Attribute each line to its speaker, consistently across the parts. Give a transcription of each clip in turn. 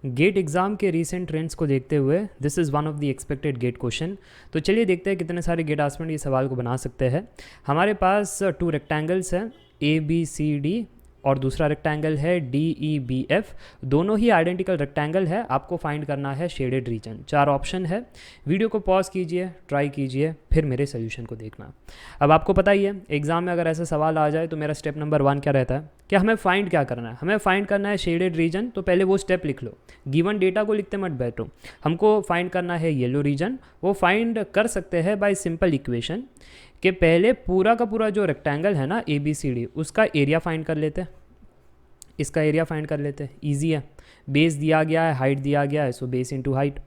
Speaker 1: Gate exam के recent trends को देखते हुए this is one of the expected GATE question. तो चलिए देखते हैं कितने सारे गेट एस्पिरेंट ये सवाल को बना सकते हैं। हमारे पास टू रेक्टेंगल्स हैं ABCD और दूसरा रेक्टेंगल है DEBF। दोनों ही आइडेंटिकल रेक्टेंगल है। आपको फाइंड करना है शेडेड रीजन। 4 ऑप्शन है। वीडियो को पॉज कीजिए, ट्राई कीजिए, फिर मेरे सोल्यूशन को देखना। अब आपको पता ही है एग्जाम में अगर ऐसा सवाल आ जाए तो मेरा स्टेप नंबर 1 क्या रहता है कि हमें फाइंड क्या करना है। हमें फाइंड करना है शेडेड रीजन। तो पहले वो स्टेप लिख लो, गिवन डेटा को लिखते मत बैठो। हमको फाइंड करना है येलो रीजन। वो फाइंड कर सकते हैं बाय सिंपल इक्वेशन कि पहले पूरा का पूरा जो रेक्टेंगल है ना ABCD उसका एरिया फाइंड कर लेते हैं। इसका एरिया फाइंड कर लेते हैं, ईजी है। बेस दिया गया है, हाइट दिया गया है, सो बेस इंटू हाइट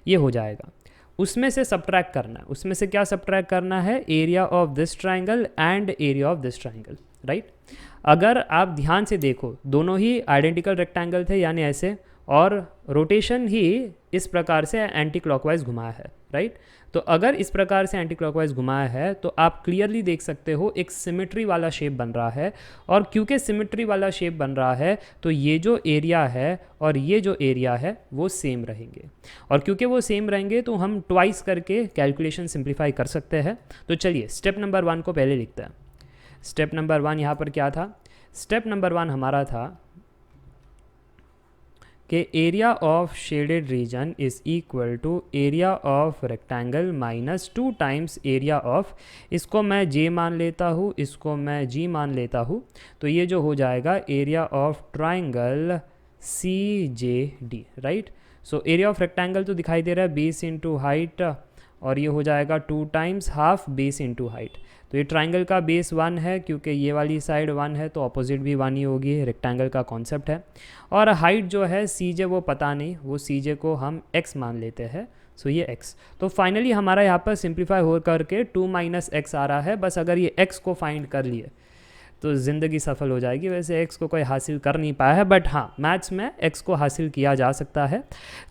Speaker 1: ये हो जाएगा। उसमें से सब्ट्रैक्ट करना है। उसमें से क्या सब्ट्रैक्ट करना है? Area of this triangle and area of this triangle, right. अगर आप ध्यान से देखो दोनों ही आइडेंटिकल रेक्टेंगल थे यानी ऐसे, और रोटेशन ही इस प्रकार से एंटी क्लॉकवाइज घुमाया है, राइट। तो अगर इस प्रकार से एंटी क्लॉकवाइज घुमाया है तो आप क्लियरली देख सकते हो एक सिमेट्री वाला शेप बन रहा है। और क्योंकि सिमेट्री वाला शेप बन रहा है तो ये जो एरिया है और ये जो एरिया है वो सेम रहेंगे। और क्योंकि वो सेम रहेंगे तो हम ट्वाइस करके कैलकुलेशन सिंप्लीफाई कर सकते हैं। तो चलिए स्टेप नंबर 1 को पहले लिखते हैं। स्टेप नंबर 1 यहाँ पर क्या था? स्टेप नंबर 1 हमारा था कि area of shaded region is equal to area of rectangle minus 2 times area of, इसको मैं J मान लेता हूँ, इसको मैं G मान लेता हूँ। तो ये जो हो जाएगा area of triangle CJD, right. So area of rectangle तो दिखाई दे रहा है बेस इंटू हाइट, और ये हो जाएगा 2 times half base into height. तो ये ट्राइंगल का बेस 1 है, क्योंकि ये वाली साइड 1 है तो ऑपोजिट भी 1 ही होगी। रेक्टेंगल का कॉन्सेप्ट है। और हाइट जो है CJ वो पता नहीं, वो CJ को हम x मान लेते हैं। सो ये x। तो फाइनली हमारा यहाँ पर सिंप्लीफाई हो करके 2 माइनस x आ रहा है। बस अगर ये x को फाइंड कर लिए तो ज़िंदगी सफल हो जाएगी। वैसे x को कोई हासिल कर नहीं पाया है, बट हाँ मैथ्स में x को हासिल किया जा सकता है।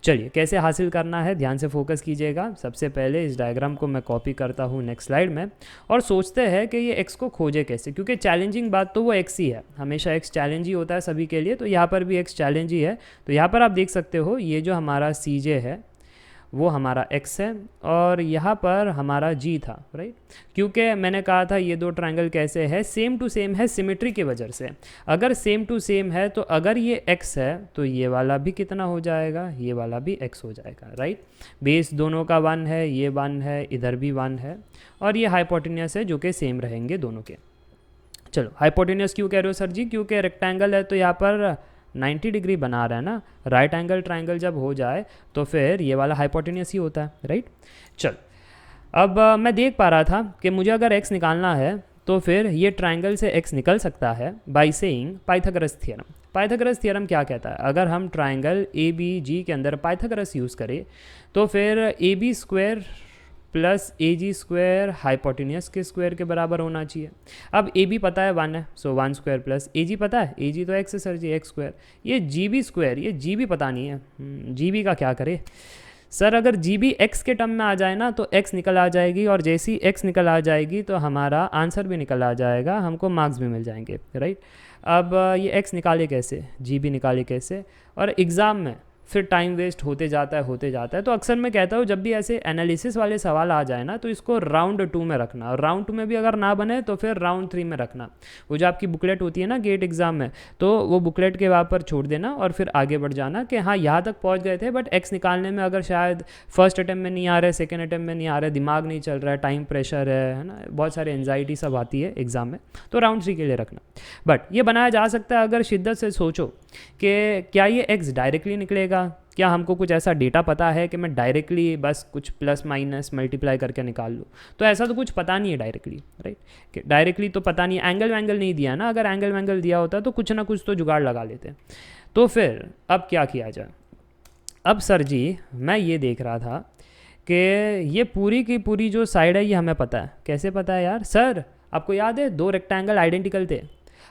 Speaker 1: चलिए कैसे हासिल करना है ध्यान से फोकस कीजिएगा। सबसे पहले इस डायग्राम को मैं कॉपी करता हूँ नेक्स्ट स्लाइड में, और सोचते हैं कि ये x को खोजे कैसे, क्योंकि चैलेंजिंग बात तो वो x ही है। हमेशा x चैलेंज ही होता है सभी के लिए, तो यहाँ पर भी x चैलेंज ही है। तो यहाँ पर आप देख सकते हो ये जो हमारा CJ है वो हमारा x है, और यहाँ पर हमारा G था, राइट। क्योंकि मैंने कहा था ये दो ट्रायंगल कैसे है, सेम टू सेम है सिमेट्री की वजह से। अगर सेम टू सेम है तो अगर ये x है तो ये वाला भी कितना हो जाएगा, ये वाला भी x हो जाएगा, राइट। बेस दोनों का 1 है, ये 1 है, इधर भी 1 है, और ये हाइपोटेन्यूस है जो कि सेम रहेंगे दोनों के। चलो हाइपोटेन्यूस क्यों कह रहे हो सर जी? क्योंकि रेक्टेंगल है तो यहाँ पर 90 डिग्री बना रहा है ना। राइट एंगल ट्रायंगल जब हो जाए तो फिर ये वाला हाइपोटेन्यूस ही होता है, राइट। चल अब मैं देख पा रहा था कि मुझे अगर x निकालना है तो फिर ये ट्रायंगल से x निकल सकता है by saying Pythagoras theorem. Pythagoras theorem क्या कहता है? अगर हम ट्रायंगल ABG के अंदर पाइथागोरस यूज़ करें तो फिर AB square plus AG square hypotenuse के स्क्वायर के बराबर होना चाहिए। अब AB पता है 1 है, सो 1 स्क्वायर प्लस AG पता है, AG तो x है सर जी, x स्क्वायर। ये GB स्क्वायर, ये GB पता नहीं है, GB का क्या करे सर? अगर GB x के टर्म में आ जाए ना तो x निकल आ जाएगी, और जैसी x निकल आ जाएगी तो हमारा आंसर भी निकल आ जाएगा, हमको मार्क्स भी मिल जाएंगे, राइट। अब ये x निकाले कैसे, GB निकाले कैसे? और एग्ज़ाम में फिर टाइम वेस्ट होते जाता है। तो अक्सर मैं कहता हूँ जब भी ऐसे एनालिसिस वाले सवाल आ जाए ना तो इसको राउंड 2 में रखना, और राउंड 2 में भी अगर ना बने तो फिर राउंड 3 में रखना। वो जो आपकी बुकलेट होती है ना गेट एग्जाम में, तो वो बुकलेट के वहाँ पर छोड़ देना और फिर आगे बढ़ जाना कि हाँ यहाँ तक पहुँच गए थे, बट x निकालने में अगर शायद फर्स्ट अटैम्प्ट में नहीं आ रहा है, सेकेंड अटैम्प्ट में नहीं आ रहा है, दिमाग नहीं चल रहा है, टाइम प्रेशर है ना, बहुत सारे एंजाइटी सब आती है एग्जाम में, तो राउंड 3 के लिए रखना। बट ये बनाया जा सकता है अगर शिद्दत से सोचो कि क्या ये x डायरेक्टली निकलेगा, क्या हमको कुछ ऐसा डेटा पता है कि मैं डायरेक्टली बस कुछ प्लस माइनस मल्टीप्लाई करके निकाल लूँ? तो ऐसा तो कुछ पता नहीं है डायरेक्टली, राइट। कि डायरेक्टली तो पता नहीं, एंगल वैंगल नहीं दिया ना। अगर एंगल वैंगल दिया होता तो कुछ ना कुछ तो जुगाड़ लगा लेते। तो फिर अब क्या किया जाए? अब सर जी मैं ये देख रहा था कि ये पूरी की पूरी जो साइड है ये हमें पता है। कैसे पता है यार? सर आपको याद है 2 रेक्टेंगल आइडेंटिकल थे।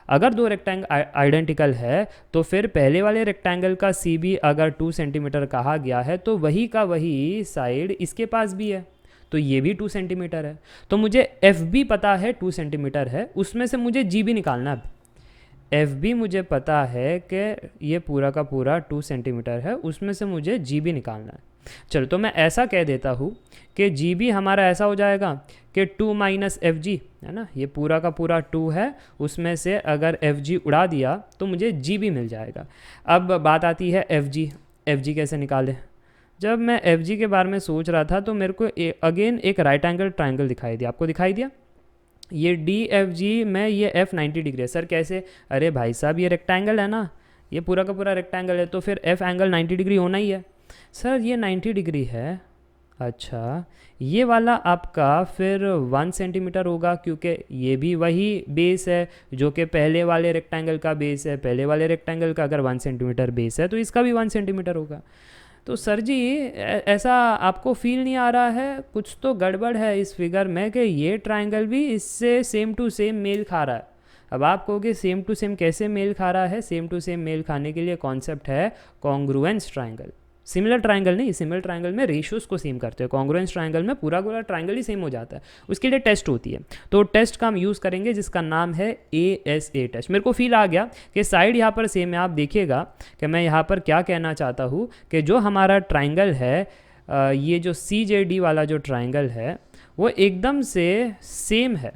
Speaker 1: अगर 2 रेक्टेंगल आइडेंटिकल है तो फिर पहले वाले रेक्टेंगल का CB अगर 2 सेंटीमीटर कहा गया है तो वही का वही साइड इसके पास भी है, तो ये भी 2 सेंटीमीटर है। तो मुझे FB पता है 2 सेंटीमीटर है, उसमें से मुझे GB निकालना है। एफ बी मुझे पता है कि ये पूरा का पूरा 2 सेंटीमीटर है, उसमें से मुझे जी बी निकालना है। चलो तो मैं ऐसा कह देता हूँ कि जी बी हमारा ऐसा हो जाएगा कि 2 माइनस एफ जी, है ना, ये पूरा का पूरा 2 है, उसमें से अगर एफ जी उड़ा दिया तो मुझे जी बी मिल जाएगा। अब बात आती है एफ जी कैसे निकालें। जब मैं एफ जी के बारे में सोच रहा था तो मेरे को अगेन एक राइट एंगल ट्राइंगल दिखाई दिया, आपको दिखाई दिया ये डी एफ जी में ये एफ 90 डिग्री है। सर कैसे? अरे भाई साहब ये रेक्टेंगल है ना, ये पूरा का पूरा रेक्टेंगल है, तो फिर एफ एंगल 90 डिग्री होना ही है। सर ये 90 डिग्री है, अच्छा ये वाला आपका फिर 1 सेंटीमीटर होगा, क्योंकि ये भी वही बेस है जो कि पहले वाले रेक्टेंगल का बेस है। पहले वाले रेक्टेंगल का अगर 1 सेंटीमीटर बेस है तो इसका भी 1 सेंटीमीटर होगा। तो सर जी ऐसा आपको फील नहीं आ रहा है कुछ तो गड़बड़ है इस फिगर में कि ये ट्रायंगल भी इससे सेम टू सेम मेल खा रहा है। अब आप कहोगे सेम टू सेम कैसे मेल खा रहा है? सेम टू सेम मेल खाने के लिए कॉन्सेप्ट है कॉन्ग्रुएंस ट्रायंगल। सिमिलर ट्रायंगल नहीं, सिमिलर ट्रायंगल में रेशियोज को सेम करते हैं, कॉन्ग्रुएंस ट्रायंगल में पूरा पूरा ट्रायंगल ही सेम हो जाता है। उसके लिए टेस्ट होती है, तो टेस्ट का हम यूज़ करेंगे जिसका नाम है ASA टेस्ट। मेरे को फील आ गया कि साइड यहाँ पर सेम है। आप देखिएगा कि मैं यहाँ पर क्या कहना चाहता हूँ कि जो हमारा ट्रायंगल है, ये जो CJD वाला जो ट्रायंगल है वो एकदम से सेम है,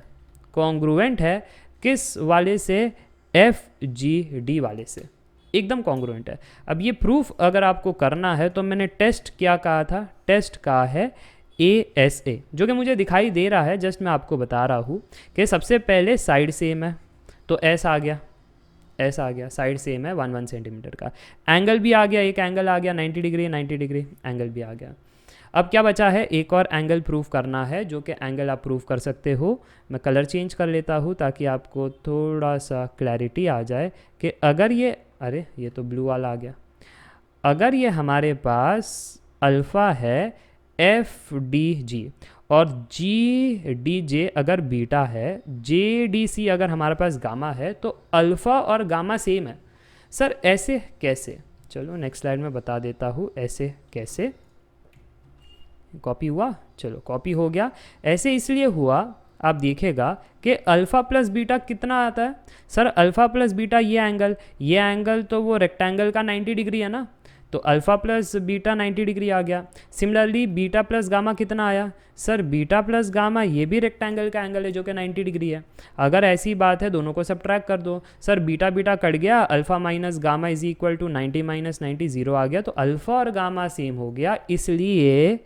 Speaker 1: कॉन्ग्रुएंट है किस वाले से? FGD वाले से, एकदम कॉन्ग्रुएंट है। अब ये प्रूफ अगर आपको करना है तो मैंने टेस्ट क्या कहा था? टेस्ट कहा है ASA, जो कि मुझे दिखाई दे रहा है, जस्ट मैं आपको बता रहा हूँ कि सबसे पहले साइड सेम है तो ऐसा आ गया, ऐसा आ गया, साइड सेम है 1 सेंटीमीटर का। एंगल भी आ गया, एक एंगल आ गया 90 डिग्री, 90 डिग्री एंगल भी आ गया। अब क्या बचा है? एक और एंगल प्रूफ करना है, जो कि एंगल आप प्रूफ कर सकते हो। मैं कलर चेंज कर लेता हूँ ताकि आपको थोड़ा सा क्लैरिटी आ जाए कि अगर ये, अरे ये तो ब्लू वाला आ गया, अगर ये हमारे पास अल्फ़ा है FDG और GDJ अगर बीटा है, JDC अगर हमारे पास गामा है, तो अल्फ़ा और गामा सेम है। सर ऐसे कैसे? चलो नेक्स्ट स्लाइड में बता देता हूँ ऐसे कैसे। कॉपी हुआ? चलो कॉपी हो गया। ऐसे इसलिए हुआ, आप देखिएगा कि अल्फ़ा प्लस बीटा कितना आता है। सर अल्फ़ा प्लस बीटा ये एंगल तो वो रेक्टेंगल का 90 डिग्री है ना, तो अल्फ़ा प्लस बीटा 90 डिग्री आ गया। सिमिलरली बीटा प्लस गामा कितना आया? सर बीटा प्लस गामा ये भी रेक्टेंगल का एंगल है जो कि 90 डिग्री है। अगर ऐसी बात है दोनों को सब्ट्रैक्ट कर दो। सर बीटा बीटा कट गया, alpha minus gamma is equal to 90 minus 90, 0 आ गया, तो अल्फ़ा और गामा सेम हो गया। इसलिए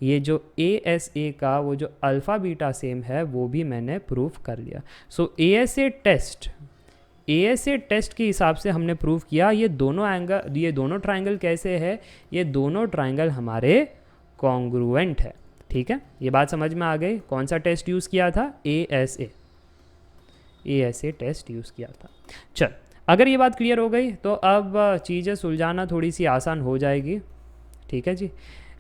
Speaker 1: ये जो ASA का वो जो अल्फ़ा बीटा सेम है वो भी मैंने प्रूफ कर लिया। सो ASA टेस्ट के हिसाब से हमने प्रूफ किया ये दोनों ट्रायंगल कैसे है? ये दोनों ट्रायंगल हमारे कॉन्ग्रुएंट है। ठीक है, ये बात समझ में आ गई। कौन सा टेस्ट यूज़ किया था? ASA टेस्ट यूज़ किया था। चल, अगर ये बात क्लियर हो गई तो अब चीज़ें सुलझाना थोड़ी सी आसान हो जाएगी। ठीक है जी,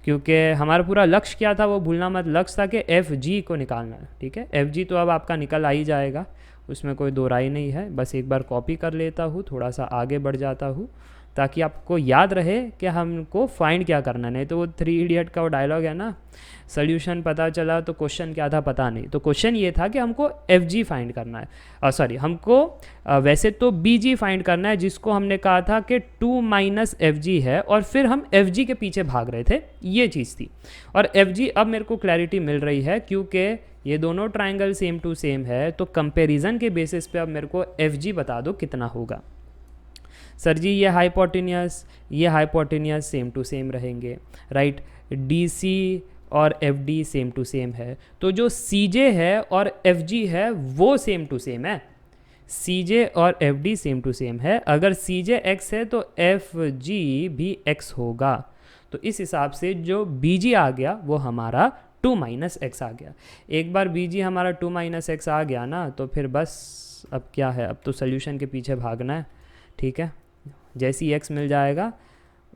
Speaker 1: क्योंकि हमारा पूरा लक्ष्य क्या था वो भूलना मत। लक्ष्य था कि FG को निकालना है। ठीक है, FG तो अब आपका निकल आ ही जाएगा, उसमें कोई दो राय नहीं है। बस एक बार कॉपी कर लेता हूँ, थोड़ा सा आगे बढ़ जाता हूँ ताकि आपको याद रहे कि हमको फाइंड क्या करना है। नहीं तो वो 3 इडियट का वो डायलॉग है ना, सोल्यूशन पता चला तो क्वेश्चन क्या था पता नहीं। तो क्वेश्चन ये था कि हमको FG फाइंड करना है, सॉरी हमको वैसे तो BG फाइंड करना है, जिसको हमने कहा था कि 2 माइनस FG है, और फिर हम FG के पीछे भाग रहे थे, ये चीज़ थी। और FG अब मेरे को क्लैरिटी मिल रही है क्योंकि ये दोनों ट्रायंगल सेम टू सेम है, तो कंपैरिजन के बेसिस पे अब मेरे को FG बता दो कितना होगा। सर जी ये हाइपोटेनियस सेम टू सेम रहेंगे, राइट। DC और FD सेम टू सेम है, तो जो CJ है और FG है वो सेम टू सेम है। CJ और FD सेम टू सेम है। अगर CJ x है तो FG भी x होगा। तो इस हिसाब से जो BG आ गया वो हमारा 2 माइनस एक्स आ गया। एक बार BG हमारा 2 माइनस एक्स आ गया ना, तो फिर बस अब क्या है, अब तो सोल्यूशन के पीछे भागना है। ठीक है, जैसी x मिल जाएगा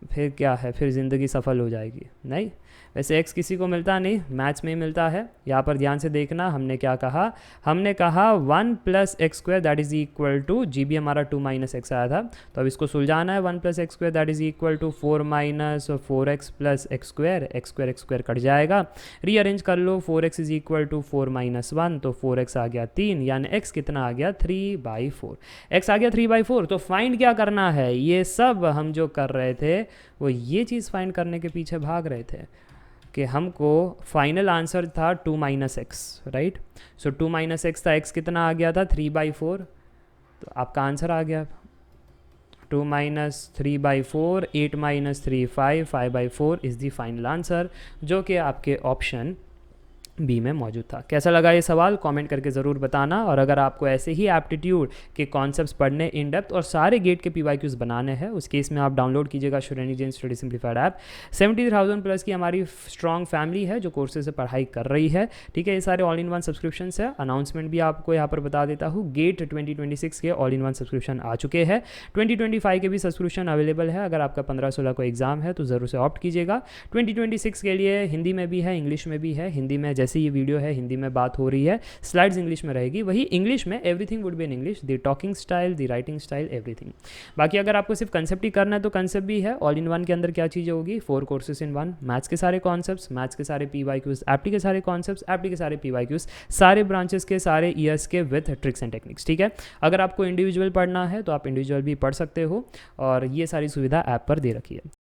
Speaker 1: फिर क्या है, फिर ज़िंदगी सफल हो जाएगी? नहीं। वैसे x किसी को मिलता नहीं, मैथ्स में ही मिलता है। यहाँ पर ध्यान से देखना, हमने क्या कहा, हमने कहा 1 plus x square that is equal to, जी भी हमारा 2 माइनस एक्स आया था, तो अब इसको सुलझाना है। 1 plus x square that is equal to 4 minus 4x plus x square cut जाएगा, रीअरेंज कर लो। 4x is equal to 4 minus 1, तो 4x आ गया 3, यानी x कितना आ गया 3/4। x आ गया 3/4। तो फाइंड क्या करना है, ये सब हम जो कर रहे थे वो ये चीज़ फाइंड करने के पीछे भाग रहे थे कि हमको फाइनल आंसर था 2 माइनस एक्स, राइट। सो 2 माइनस एक्स था, x कितना आ गया था 3/4, तो आपका आंसर आ गया 2 minus 3/4, 8 minus 3 5, 5/4 is the final answer, जो कि आपके ऑप्शन बी में मौजूद था। कैसा लगा ये सवाल, कमेंट करके ज़रूर बताना। और अगर आपको ऐसे ही एप्टीट्यूड के कॉन्सेप्ट्स पढ़ने इन डेप्थ और सारे गेट के PYQs बनाने हैं, उस केस में आप डाउनलोड कीजिएगा श्रेणी Jain study simplified app. 70,000 plus की हमारी स्ट्रॉन्ग फैमिली है जो कोर्सेज से पढ़ाई कर रही है, ठीक है। ये सारे ऑल इन वन सब्सक्रिप्शन है। अनाउंसमेंट भी आपको यहाँ पर बता देता हूँ, गेट 2026 के ऑल इन वन सब्सक्रिप्शन आ चुके हैं। 2025 के भी सब्सक्रिप्शन अवेलेबल है। अगर आपका 15-16 को एग्जाम है तो ज़रूर से ऑप्ट कीजिएगा। 2026 के लिए हिंदी में भी है, इंग्लिश में भी है। हिंदी में जैसे ये वीडियो है हिंदी में बात हो रही है, स्लाइड्स इंग्लिश में रहेगी, वही इंग्लिश में everything would be in English, the talking style, the writing style, everything. बाकी अगर आपको सिर्फ कंसेप्ट ही करना है तो कंसेप्ट भी है। ऑल इन वन के अंदर क्या चीज़ें होगी, 4 कोर्सेज इन 1, मैथ्स के सारे कॉन्सेप्ट्स, मैथ्स के सारे PYQs, एप्टी के सारे कॉन्सेप्ट्स, एप्टी के सारे PYQs, सारे ब्रांचेस के सारे ईयर्स के विथ ट्रिक्स एंड टेक्निक्स, ठीक है। अगर आपको इंडिविजुअल पढ़ना है तो आप इंडिविजुअल भी पढ़ सकते हो, और ये सारी सुविधा ऐप पर दे रखी है।